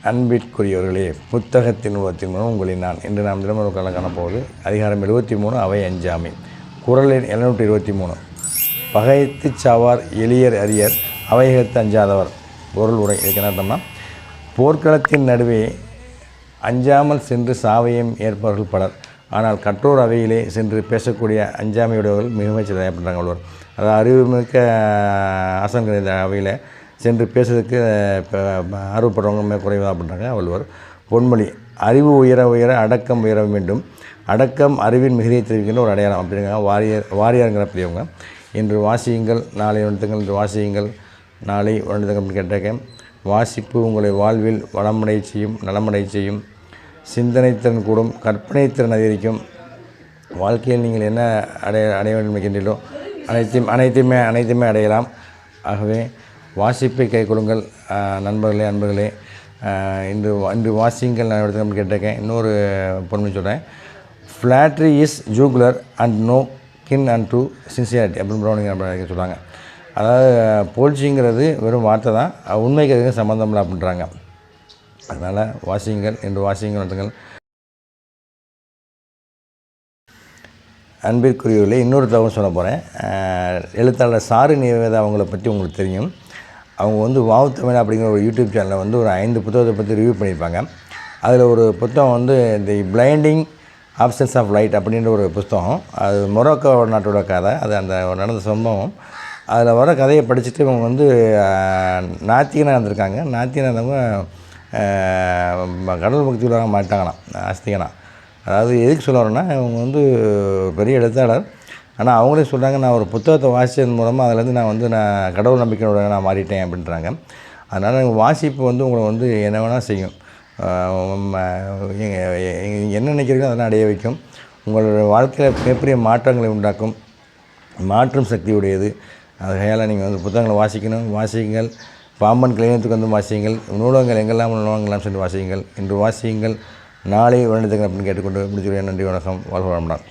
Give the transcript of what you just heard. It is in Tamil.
அன்பிற்குரியவர்களே, புத்தகத்தின் உருவத்தின் மூலம் உங்களை நான் இன்று நாம் தினமொரு காணப்போவது அதிகாரம் 73 அவை அஞ்சாமை. குறள் எண் 723. பகைத்து சாவார் எளியர் அரியர் அவையகத்து அஞ்சாதவர். பொருள் உரை. இதுக்கு என்ன அர்த்தம்னா, போர்க்களத்தின் நடுவே அஞ்சாமல் சென்று சாவையும் ஏற்பவர்கள் பலர், ஆனால் கற்றோர் அவையிலே சென்று பேசக்கூடிய அஞ்சாமையுடையவர்கள் மிகவும் சிறப்பாக பண்ணுறாங்க வள்ளுவர். அதாவது அறிவுமிக்க ஆசன்கள் இந்த அவையில் சென்று பேசுறதுக்கு ஆர்வப்படுறவங்க மிக குறைவாக பண்ணுறாங்க வள்ளுவர். பொன்மொழி. அறிவு உயர உயர அடக்கம் உயர வேண்டும். அடக்கம் அறிவின் மிகுதியை தெரிவிக்கின்ற ஒரு அடையாளம் அப்படிங்க. வாரியாருங்கிற பெரியவங்க. இன்று வாசியுங்கள் நாளை வளர்த்துங்கள், இன்று வாசியுங்கள் நாளை வளர்த்துங்கள் அப்படின்னு கேட்டாக்க, வாசிப்பு உங்களை வாழ்வில் வளமடை செய்யும், நலமடை செய்யும், சிந்தனைத்திறன் கூடும், கற்பனைத்திறன் அதிகரிக்கும். வாழ்க்கையில் நீங்கள் என்ன அடைய வேண்டும் நினைக்கின்றீர்களோ அனைத்தையுமே அடையலாம். ஆகவே வாசிப்பை கை கொடுங்கள் நண்பர்களே, அன்பர்களே. இன்று வாசியுங்கள் நான் எடுத்துக்கணும்னு கேட்டிருக்கேன். இன்னொரு பொன்மை சொல்கிறேன். Flattery is jugular and no கின் அண்ட் டு சின்சியாரிட்டி அப்படின்னு ப்ரௌனிங் சொல்கிறாங்க. அதாவது புகழ்ச்சிங்கிறது வெறும் வார்த்தை தான், உண்மைக்கு அதுக்கு சம்மந்தம் இல்லை அப்படின்றாங்க. அதனால் வாசியுங்கள், இன்று வாசியுங்கள் நடத்துங்கள். அன்பிற்குரியவர்களே, இன்னொரு தகவல் சொல்ல போகிறேன். எழுத்தாளர் சாரு நிவேதா அவங்கள பற்றி உங்களுக்கு தெரியும். அவங்க வாவு தமிழ் அப்படிங்கிற ஒரு யூடியூப் சேனலில் ஒரு 5 புத்தகத்தை பற்றி ரிவ்யூ பண்ணியிருப்பாங்க. அதில் ஒரு புத்தகம் தி பிளைண்டிங் ஆப்சன்ஸ் ஆஃப் லைட் அப்படின்ற ஒரு புத்தகம். அது மொரோக்கோ நாட்டோட கதை. அது அந்த நடந்த சம்பவம். அதில் வர கதையை படிச்சுட்டு இவங்க நாத்திகனாக இருந்திருக்காங்க. நாத்திகனாக இருந்தவங்க கடவுள் பக்தி உள்ளவங்க மாட்டாங்களாம், ஆஸ்திகனா. அதாவது எதுக்கு சொல்ல வரேன்னா, இவங்க பெரிய எழுத்தாளர். ஆனால் அவங்களே சொல்கிறாங்க, நான் ஒரு புத்தகத்தை வாசித்தது மூலமாக அதிலேருந்து நான் கடவுள் நம்பிக்கையோட நான் மாறிட்டேன் அப்படின்றாங்க. அதனால் வாசிப்பு உங்களை என்ன வேணால் செய்யும். என்ன நினைக்கிறீங்களோ அதெல்லாம் அடைய வைக்கும். உங்களோட வாழ்க்கையில் மிகப்பெரிய மாற்றங்களை உண்டாக்கும். மாற்றும் சக்தி உடையது. அதனால் நீங்கள் புத்தகங்களை வாசியுங்கள். பாம்பன் கிளையத்துக்கு வாசியுங்கள். நூலகங்கள் எங்கெல்லாம் நூலகங்கள்லாம் சென்று வாசியுங்கள். இன்று வாசியுங்கள் நாளை வளர்ந்துங்க அப்படின்னு கேட்டுக்கொண்டு முடிச்சுக்கிறேன். நன்றி, வணக்கம், வாழ்க வளமுடன்.